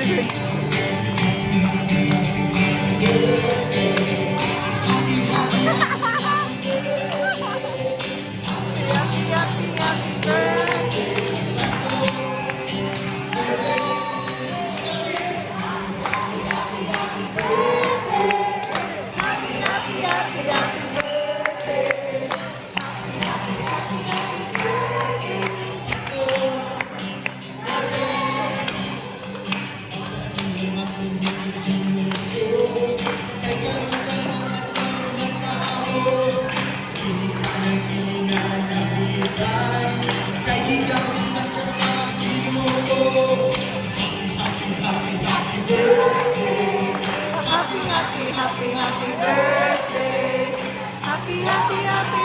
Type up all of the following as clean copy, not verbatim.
Happy birthday.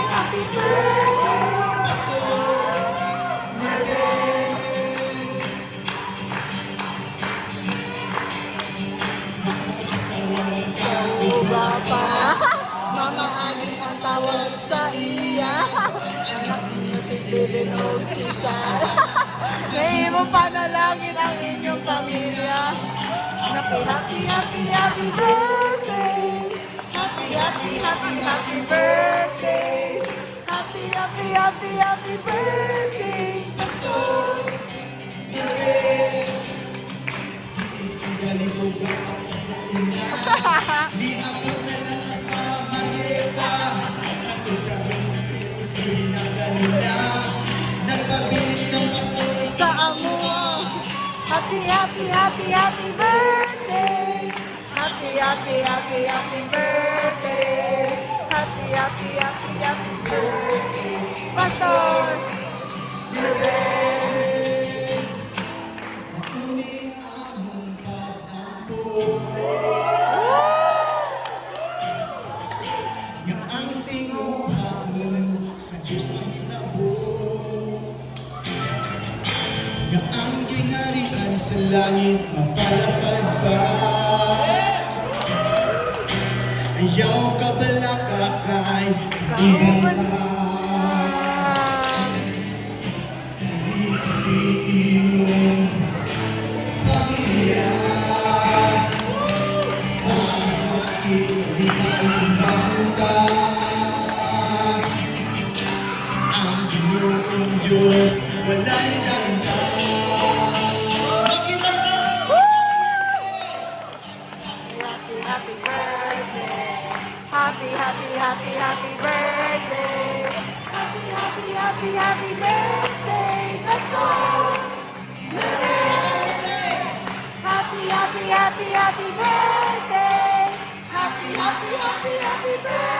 Happy birthday. Mamaaling ang tawag sa iya. Anak niyo si Living Ocean. May mo panalangin ang inyong pamilya. Happy birthday. Happy birthday. Happy birthday. Pastor Dure. Si Cristo galing ko ako sa ina. Di ako nalang sa Marieta. Ako pratos sa pinagalinda. Nagpabilit ng pastor sa amo. Happy birthday. Happy birthday. Happy birthday. Pastor Dure. Makunin among pag-ampo. Nga ang tinguha mo sa Diyos ang itabo. Nga ang gingharian sa langit mapalapad pa. Ayaw ka balaka kay ilang iyong pamilya. Sa sakit, di ka isimbabuta. Ang Ginoong Diyos, wala nilang Happy birthday. Happy birthday. Happy birthday. Pastor Dure. Happy birthday. Happy birthday.